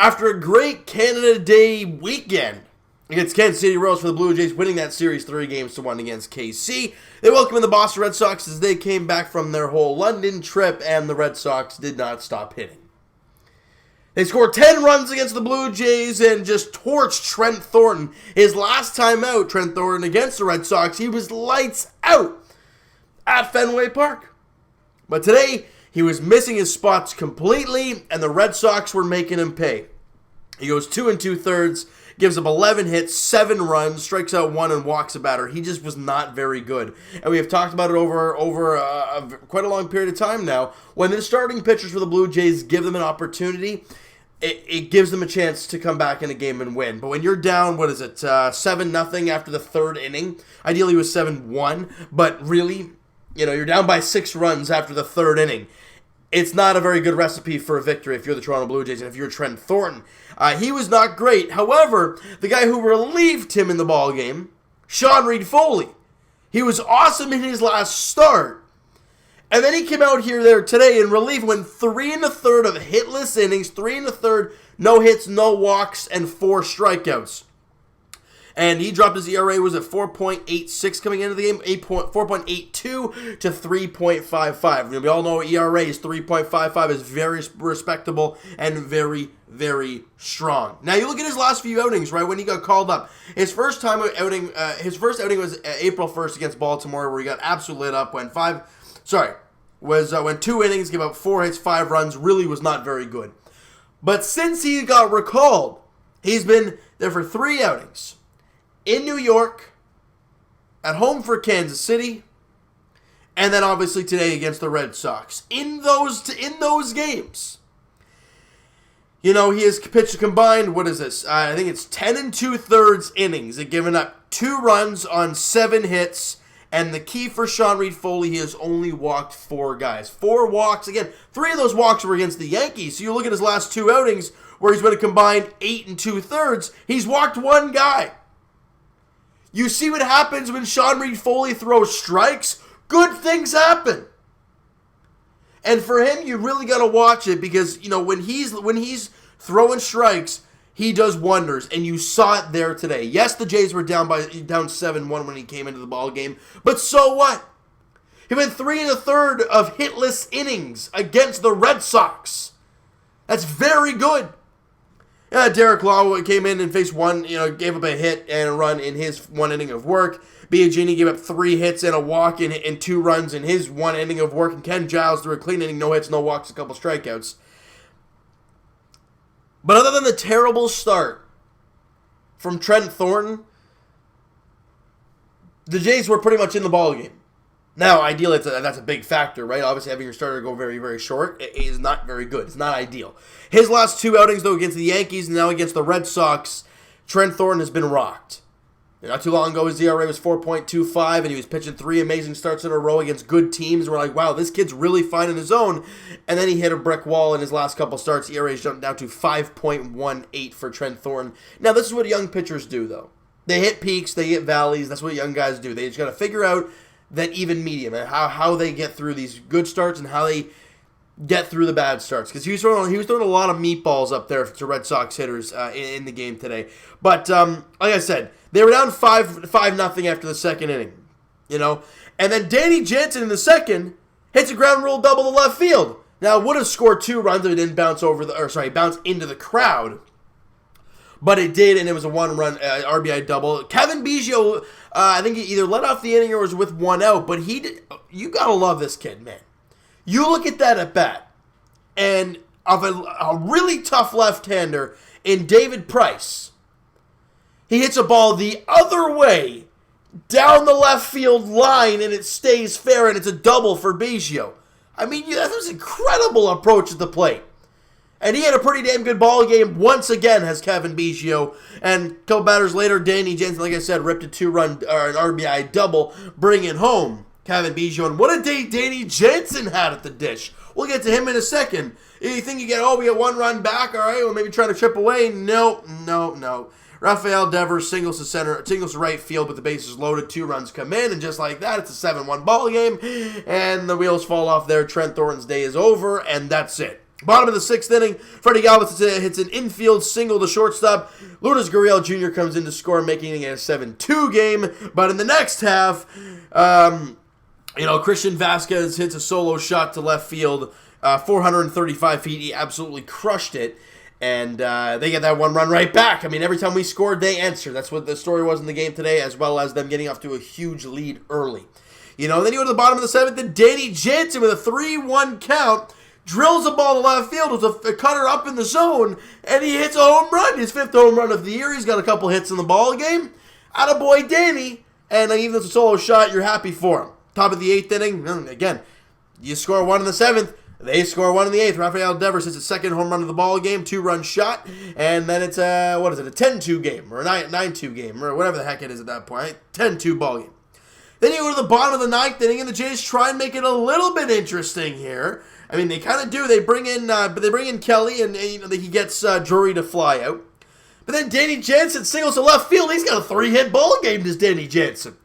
After a great Canada Day weekend against Kansas City Royals for the Blue Jays, winning that series 3-1 against KC, they welcome in the Boston Red Sox as they came back from their whole London trip, and the Red Sox did not stop hitting. They scored 10 runs against the Blue Jays and just torched Trent Thornton. His last time out, Trent Thornton, against the Red Sox, he was lights out at Fenway Park. But today, he was missing his spots completely, and the Red Sox were making him pay. He goes 2 2/3, gives up 11 hits, 7 runs, strikes out 1, and walks a batter. He just was not very good. And we have talked about it over quite a long period of time now. When the starting pitchers for the Blue Jays give them an opportunity, it gives them a chance to come back in a game and win. But when you're down, 7-0 after the third inning? Ideally it was 7-1, but really, you're down by 6 runs after the third inning. It's not a very good recipe for a victory if you're the Toronto Blue Jays and if you're Trent Thornton. He was not great. However, the guy who relieved him in the ballgame, Reid-Foley, he was awesome in his last start. And then he came out there today and relieved, went 3 1/3 of hitless innings, 3 1/3, no hits, no walks, and 4 strikeouts. And he dropped his ERA, was at 4.86 coming into the game, 4.82 to 3.55. We all know ERA's 3.55 is very respectable and very, very strong. Now you look at his last few outings, right, when he got called up. His first outing was April 1st against Baltimore, where he got absolutely lit up. Went 2 innings, gave up 4 hits, 5 runs. Really was not very good. But since he got recalled, he's been there for 3 outings. In New York, at home for Kansas City, and then obviously today against the Red Sox. In those games, he has pitched a combined, I think it's 10 2/3 innings. They've given up 2 runs on 7 hits, and the key for Reid-Foley, he has only walked 4 guys. 4 walks, again, 3 of those walks were against the Yankees. So you look at his last 2 outings, where he's been a combined 8 2/3, he's walked 1 guy. You see what happens when Reid-Foley throws strikes? Good things happen. And for him, you really got to watch it because, when he's throwing strikes, he does wonders, and you saw it there today. Yes, the Jays were down 7-1 when he came into the ball game, but so what? He went 3 1/3 of hitless innings against the Red Sox. That's very good. Derek Law came in and faced gave up a hit and a run in his 1 inning of work. Biagini gave up 3 hits and a walk and 2 runs in his 1 inning of work. And Ken Giles threw a clean inning, no hits, no walks, a couple strikeouts. But other than the terrible start from Trent Thornton, the Jays were pretty much in the ballgame. Now, ideally, that's a big factor, right? Obviously, having your starter go very, very short is not very good. It's not ideal. His last 2 outings, though, against the Yankees and now against the Red Sox, Trent Thornton has been rocked. Not too long ago, his ERA was 4.25, and he was pitching 3 amazing starts in a row against good teams. We're like, wow, this kid's really finding his own. And then he hit a brick wall in his last couple starts. ERA's jumped down to 5.18 for Trent Thornton. Now, this is what young pitchers do, though. They hit peaks, they hit valleys. That's what young guys do. They just got to figure out that even medium and how they get through these good starts and how they get through the bad starts. Because he was throwing a lot of meatballs up there to Red Sox hitters in the game today. But like I said, they were down 5-0 after the second inning, and then Danny Jansen in the second hits a ground rule double to left field. Now it would have scored 2 runs if it didn't bounce into the crowd. But it did, and it was a 1-run RBI double. Kevin Biggio, I think he either let off the inning or was with 1 out, but he did. You gotta love this kid, man. You look at that at bat, and of a really tough left-hander in David Price, he hits a ball the other way down the left field line, and it stays fair, and it's a double for Biggio. I mean, that was an incredible approach at the plate. And he had a pretty damn good ball game once again, has Kevin Biggio. And a couple batters later, Danny Jansen, like I said, ripped a 2-run an RBI double, bringing home Kevin Biggio. And what a day Danny Jansen had at the dish. We'll get to him in a second. You think we get 1 run back, all right, well, maybe trying to chip away. No. Rafael Devers singles to right field with the bases loaded. 2 runs come in, and just like that, it's a 7-1 ball game. And the wheels fall off there. Trent Thornton's day is over, and that's it. Bottom of the 6th inning, Freddie Galvis hits an infield single to shortstop. Lourdes Gurriel Jr. comes in to score, making it a 7-2 game. But in the next half, Christian Vasquez hits a solo shot to left field, 435 feet. He absolutely crushed it. And they get that one run right back. I mean, every time we scored, they answered. That's what the story was in the game today, as well as them getting off to a huge lead early. Then you go to the bottom of the 7th, and Danny Jansen with a 3-1 count drills a ball to left field with a cutter up in the zone, and he hits a home run. His 5th home run of the year. He's got a couple hits in the ball game. Attaboy Danny. And even though it's a solo shot, you're happy for him. Top of the 8th inning, again, you score 1 in the 7th. They score 1 in the 8th. Rafael Devers hits his 2nd home run of the ball game, 2-run shot, and then it's a 10-2 game, or a 9-2 game, or whatever the heck it is at that point, 10-2 ball game. Then you go to the bottom of the 9th inning, and the Jays try and make it a little bit interesting here. I mean, they kind of do. They bring in Kelly, and he gets Drury to fly out. But then Danny Jansen singles to left field. He's got a 3-hit ball game, does Danny Jansen.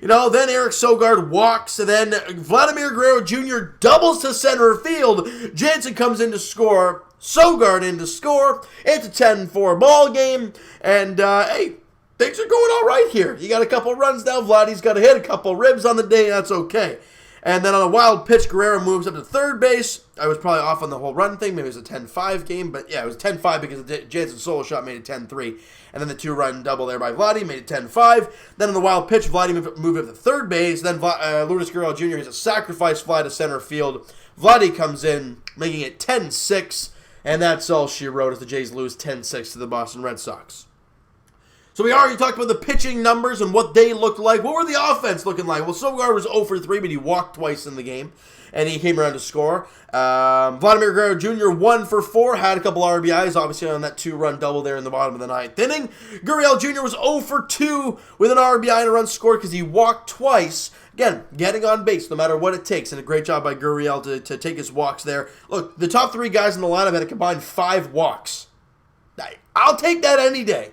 Then Eric Sogard walks, and then Vladimir Guerrero Jr. doubles to center field. Jansen comes in to score. Sogard in to score. It's a 10-4 ball game, and hey, things are going all right here. You got a couple runs now. Vladdy's got to hit a couple ribs on the day. That's okay. And then on a wild pitch, Guerrero moves up to third base. I was probably off on the whole run thing. Maybe it was a 10-5 game. But yeah, it was 10-5 because the Jansen solo shot made it 10-3. And then the 2-run double there by Vladdy made it 10-5. Then on the wild pitch, Vladdy moved up to third base. Then Lourdes Gurriel Jr. has a sacrifice fly to center field. Vladdy comes in, making it 10-6. And that's all she wrote as the Jays lose 10-6 to the Boston Red Sox. So we already talked about the pitching numbers and what they looked like. What were the offense looking like? Well, Sogard was 0 for 3, but he walked twice in the game, and he came around to score. Vladimir Guerrero Jr. 1 for 4, had a couple RBIs, obviously on that 2-run double there in the bottom of the 9th inning. Gurriel Jr. was 0 for 2 with an RBI and a run scored because he walked twice. Again, getting on base no matter what it takes, and a great job by Gurriel to take his walks there. Look, the top 3 guys in the lineup had a combined 5 walks. I'll take that any day.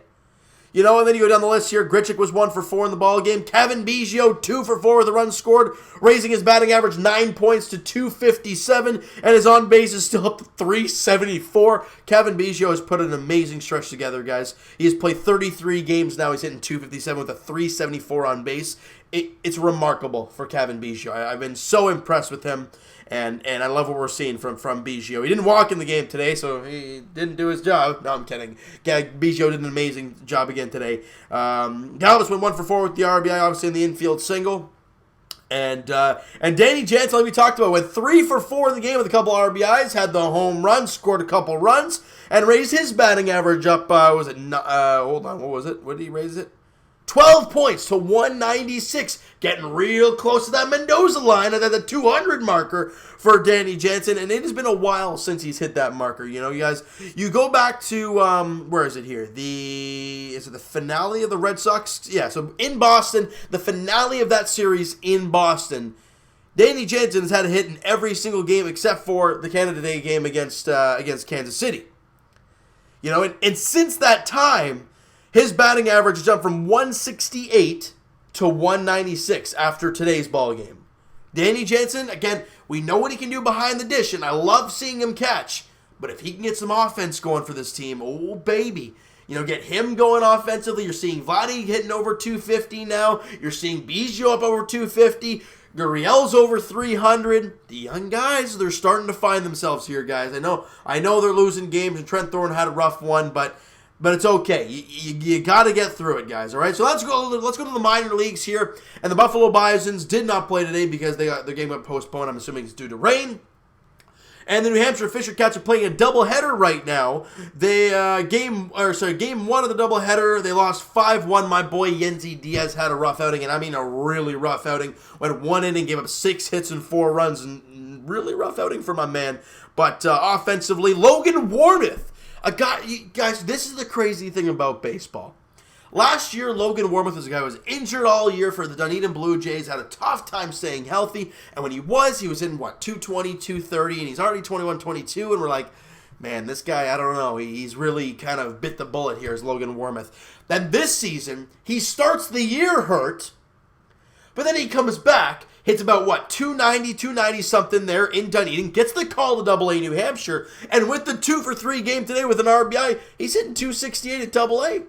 And then you go down the list here. Grichuk was 1 for 4 in the ball game. Kevin Biggio, 2 for 4 with a run scored, raising his batting average 9 points to 257, and his on base is still up to 374. Kevin Biggio has put an amazing stretch together, guys. He has played 33 games now. He's hitting 257 with a 374 on base. It's remarkable for Kevin Biggio. I've been so impressed with him. And I love what we're seeing from Biggio. He didn't walk in the game today, so he didn't do his job. No, I'm kidding. Biggio did an amazing job again today. Galvis went 1 for 4 with the RBI, obviously in the infield single. And Danny Jansen, like we talked about, went 3 for 4 in the game with a couple RBIs, had the home run, scored a couple runs, and raised his batting average up, hold on, what was it? What did he raise it? 12 points to 196, getting real close to that Mendoza line at the 200 marker for Danny Jansen, and it has been a while since he's hit that marker. You guys, you go back to, where is it here? Is it the finale of the Red Sox? Yeah, so in Boston, the finale of that series in Boston, Danny Jansen has had a hit in every single game except for the Canada Day game against Kansas City. And since that time, his batting average jumped from 168 to 196 after today's ball game. Danny Jansen, again, we know what he can do behind the dish, and I love seeing him catch. But if he can get some offense going for this team, oh, baby. Get him going offensively. You're seeing Vladdy hitting over 250 now. You're seeing Biggio up over 250. Gurriel's over 300. The young guys, they're starting to find themselves here, guys. I know they're losing games, and Trent Thornton had a rough one, but it's okay. You got to get through it, guys. All right. So let's go to the minor leagues here. And the Buffalo Bisons did not play today because their game got postponed. I'm assuming it's due to rain. And the New Hampshire Fisher Cats are playing a doubleheader right now. Game 1 of the doubleheader, they lost 5-1. My boy Yenzi Diaz had a rough outing, and I mean a really rough outing. Went 1 inning, gave up 6 hits and 4 runs, and really rough outing for my man. But offensively, Logan Warmoth. Guys, this is the crazy thing about baseball. Last year, Logan Warmoth was a guy who was injured all year for the Dunedin Blue Jays, had a tough time staying healthy, and when he was in, 220, 230, and he's already 21, 22, and we're like, man, this guy, I don't know, he's really kind of bit the bullet here as Logan Warmoth. Then this season, he starts the year hurt, But then he comes back, hits about, 290 something there in Dunedin, gets the call to Double A New Hampshire, and with the 2 for 3 game today with an RBI, he's hitting 268 at Double A.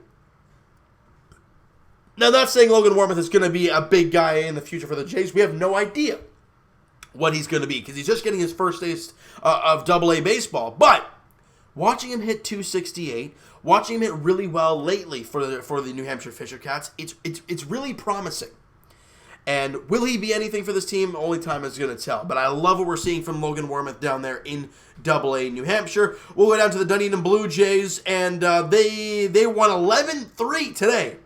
Now, that's saying Logan Warmoth is going to be a big guy in the future for the Jays. We have no idea what he's going to be because he's just getting his first taste of Double A baseball. But watching him hit 268, watching him hit really well lately for the New Hampshire Fisher Cats, it's really promising. And will he be anything for this team? Only time is going to tell. But I love what we're seeing from Logan Warmoth down there in Double A New Hampshire. We'll go down to the Dunedin Blue Jays, and they won 11-3 today.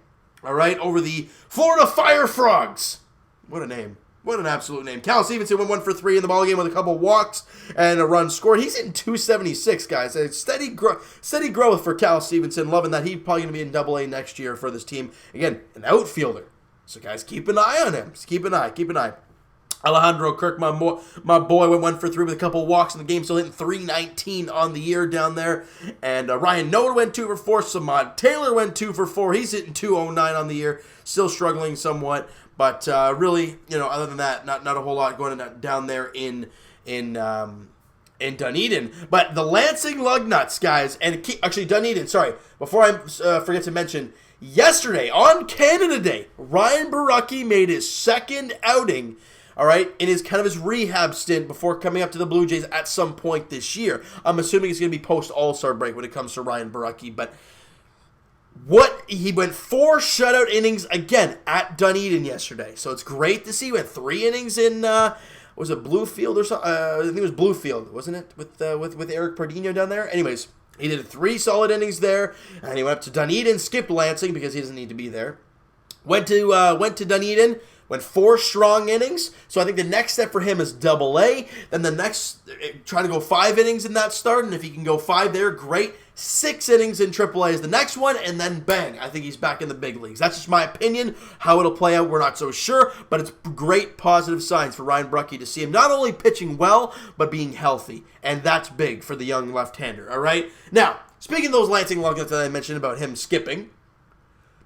All right, over the Florida Fire Frogs. What a name. What an absolute name. Cal Stevenson went 1 for 3 in the ballgame with a couple walks and a run scored. He's hitting 276, guys. A steady growth for Cal Stevenson. Loving that. He's probably going to be in Double A next year for this team. Again, an outfielder. So, guys, keep an eye on him. Just keep an eye. Alejandro Kirk, my boy, went 1 for 3 with a couple walks in the game, still hitting 319 on the year down there. And Ryan Noda went 2 for 4. Samad Taylor went 2 for 4. He's hitting 209 on the year, still struggling somewhat. But really, other than that, not a whole lot going on down there in Dunedin. But the Lansing Lugnuts, guys, and actually Dunedin, sorry, before I forget to mention, yesterday, on Canada Day, Ryan Borucki made his second outing, all right, in his rehab stint before coming up to the Blue Jays at some point this year. I'm assuming it's going to be post-All-Star break when it comes to Ryan Borucki, but he went 4 shutout innings again at Dunedin yesterday. So it's great to see. He went 3 innings in, was it Bluefield or something? I think it was Bluefield, wasn't it? With Eric Pardino down there? Anyways, he did 3 solid innings there, and he went up to Dunedin, skipped Lansing because he doesn't need to be there. Went to Dunedin, went 4 strong innings. So I think the next step for him is Double A. Then the next, trying to go 5 innings in that start, and if he can go 5 there, great. 6 innings in Triple A is the next one, and then bang, I think he's back in the big leagues. That's just my opinion. How it'll play out, we're not so sure, but it's great positive signs for Ryan Borucki to see him not only pitching well, but being healthy, and that's big for the young left-hander, all right? Now, speaking of those Lansing Lugnuts that I mentioned about him skipping,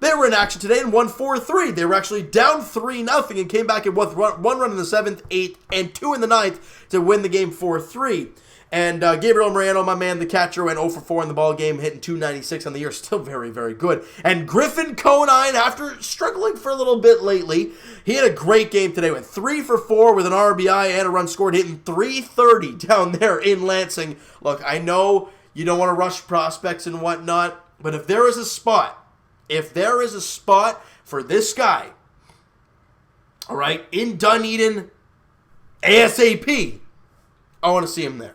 they were in action today and won 4-3. They were actually down 3-0 and came back and won 1 run in the 7th, 8th, and 2 in the 9th to win the game 4-3. And Gabriel Moreno, my man, the catcher, went 0 for 4 in the ball game, hitting 296 on the year. Still very, very good. And Griffin Conine, after struggling for a little bit lately, he had a great game today. Went 3 for 4 with an RBI and a run scored, hitting 330 down there in Lansing. Look, I know you don't want to rush prospects and whatnot, but if there is a spot for this guy, all right, in Dunedin, ASAP, I want to see him there.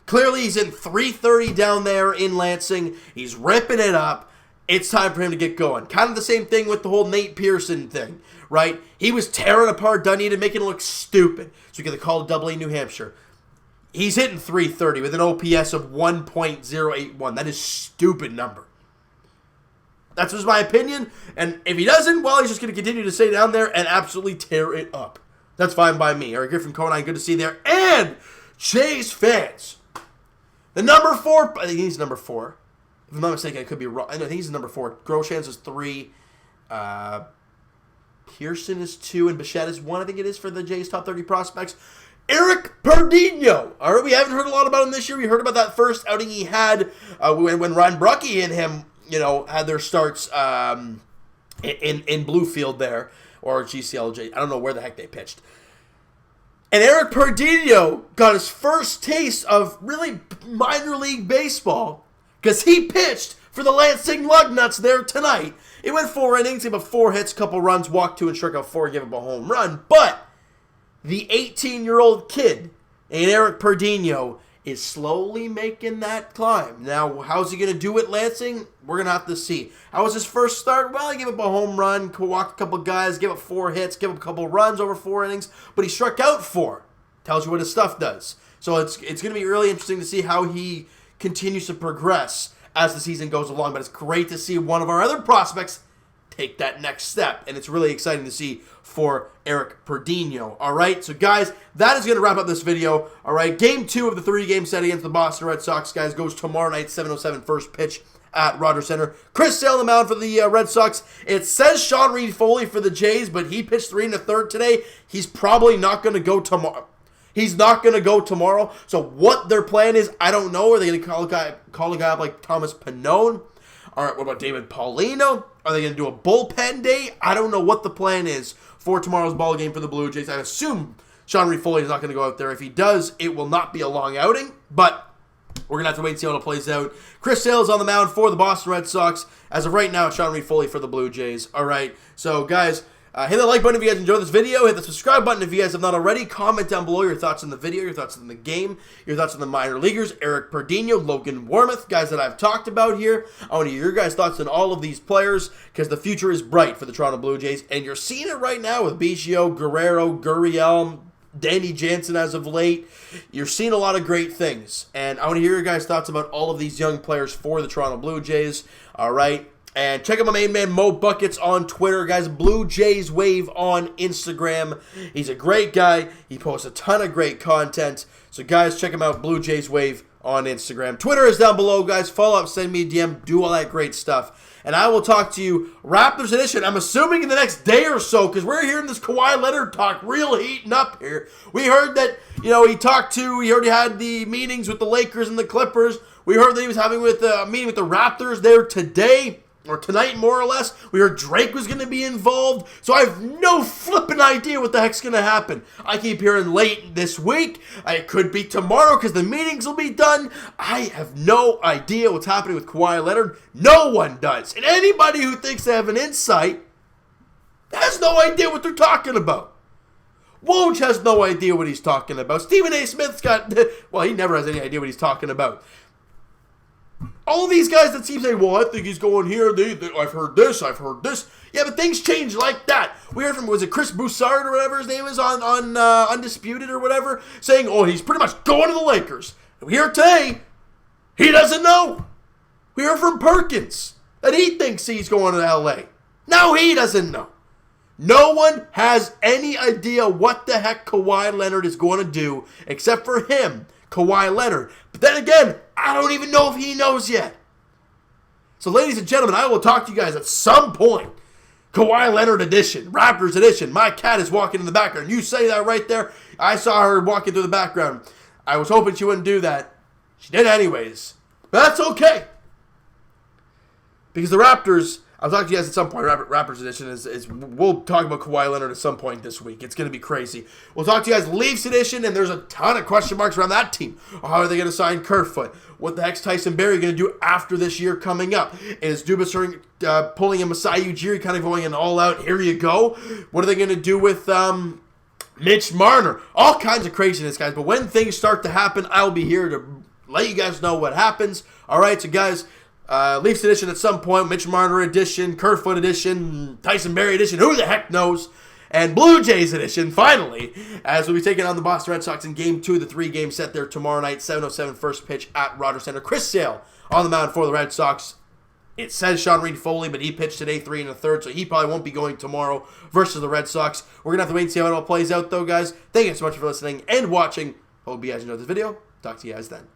Clearly, he's in 330 down there in Lansing. He's ripping it up. It's time for him to get going. Kind of the same thing with the whole Nate Pearson thing, right? He was tearing apart Dunedin, making it look stupid. So we get the call to Double A New Hampshire. He's hitting 330 with an OPS of 1.081. That is a stupid number. That's just my opinion. And if he doesn't, well, he's just going to continue to stay down there and absolutely tear it up. That's fine by me. All right, Griffin Conine, good to see you there. And Jays fans, the number 4, I think he's number 4. If I'm not mistaken, I could be wrong. I think he's number 4. Groshans is 3. Pearson is 2. And Bichette is 1, I think it is, for the Jays' top 30 prospects. Eric Pardino. All right, we haven't heard a lot about him this year. We heard about that first outing he had when Ryan Borucki and him, had their starts in Bluefield there, or GCLJ. I don't know where the heck they pitched. And Eric Pardino got his first taste of really minor league baseball because he pitched for the Lansing Lugnuts there tonight. It went 4 innings, gave up 4 hits, couple runs, walked 2 and struck out 4, gave up a home run. But the 18-year-old kid, and Eric Pardino, is slowly making that climb. Now, how's he going to do it, Lansing? We're going to have to see. How was his first start? Well, he gave up a home run, walked a couple guys, gave up 4 hits, gave up a couple runs over 4 innings, but he struck out 4. Tells you what his stuff does. So it's going to be really interesting to see how he continues to progress as the season goes along. But it's great to see one of our other prospects take that next step. And it's really exciting to see for Eric Perdino. All right, so guys, that is going to wrap up this video. All right, Game 2 of the 3-game set against the Boston Red Sox, guys, goes tomorrow night, 7:07 first pitch at Rogers Center. Chris Sale on the mound for the Red Sox. It says Sean Reid-Foley for the Jays, but he pitched 3 1/3 today. He's probably not going to go tomorrow. He's not going to go tomorrow. So what their plan is, I don't know. Are they going to call a guy up like Thomas Pannone? All right, what about David Paulino? Are they going to do a bullpen day? I don't know what the plan is for tomorrow's ball game for the Blue Jays. I assume Sean Reid-Foley is not going to go out there. If he does, it will not be a long outing, but we're going to have to wait and see how it plays out. Chris Sale is on the mound for the Boston Red Sox. As of right now, Sean Reid-Foley for the Blue Jays. All right, so guys, hit the like button if you guys enjoyed this video. Hit the subscribe button if you guys have not already. Comment down below your thoughts on the video, your thoughts on the game, your thoughts on the minor leaguers, Eric Perdino, Logan Warmoth, guys that I've talked about here. I want to hear your guys' thoughts on all of these players because the future is bright for the Toronto Blue Jays. And you're seeing it right now with Biggio, Guerrero, Gurriel, Danny Jansen as of late. You're seeing a lot of great things. And I want to hear your guys' thoughts about all of these young players for the Toronto Blue Jays. All right. And check out my main man, Mo Buckets, on Twitter. Guys, Blue Jays Wave on Instagram. He's a great guy. He posts a ton of great content. So, guys, check him out, Blue Jays Wave on Instagram. Twitter is down below, guys. Follow up, send me a DM, do all that great stuff. And I will talk to you Raptors edition, I'm assuming in the next day or so, because we're hearing this Kawhi Leonard talk real heating up here. We heard that, he already had the meetings with the Lakers and the Clippers. We heard that he was having a meeting with the Raptors there today. Or tonight, more or less. We heard Drake was going to be involved. So I have no flipping idea what the heck's going to happen. I keep hearing late this week. It could be tomorrow because the meetings will be done. I have no idea what's happening with Kawhi Leonard. No one does. And anybody who thinks they have an insight has no idea what they're talking about. Woj has no idea what he's talking about. Stephen A. Smith's got, well, he never has any idea what he's talking about. All these guys that seem to say, well, I think he's going here. I've heard this. I've heard this. Yeah, but things change like that. We heard from, was it Chris Broussard or whatever his name is on Undisputed or whatever, saying, oh, he's pretty much going to the Lakers. And we hear today, he doesn't know. We heard from Perkins that he thinks he's going to L.A. Now he doesn't know. No one has any idea what the heck Kawhi Leonard is going to do except for him, Kawhi Leonard. But then again, I don't even know if he knows yet. So ladies and gentlemen, I will talk to you guys at some point. Kawhi Leonard edition, Raptors edition. My cat is walking in the background. You say that right there. I saw her walking through the background. I was hoping she wouldn't do that. She did anyways. But that's okay. Because the Raptors, I'll talk to you guys at some point. Raptors edition is we'll talk about Kawhi Leonard at some point this week. It's going to be crazy. We'll talk to you guys Leafs edition, and there's a ton of question marks around that team. How are they going to sign Kerfoot? What the heck's Tyson Barrie going to do after this year coming up? Is Dubas pulling a Masai Ujiri, kind of going an all-out, here you go? What are they going to do with Mitch Marner? All kinds of craziness, guys. But when things start to happen, I'll be here to let you guys know what happens. All right, so guys, Leafs edition at some point, Mitch Marner edition, Kerfoot edition, Tyson Barrie edition, who the heck knows? And Blue Jays edition, finally, as we'll be taking on the Boston Red Sox in Game 2 of the 3-game set there tomorrow night, 7:07 first pitch at Rogers Center. Chris Sale on the mound for the Red Sox. It says Sean Reid-Foley, but he pitched today 3 1/3, so he probably won't be going tomorrow versus the Red Sox. We're going to have to wait and see how it all plays out, though, guys. Thank you so much for listening and watching. Hope you guys enjoyed this video. Talk to you guys then.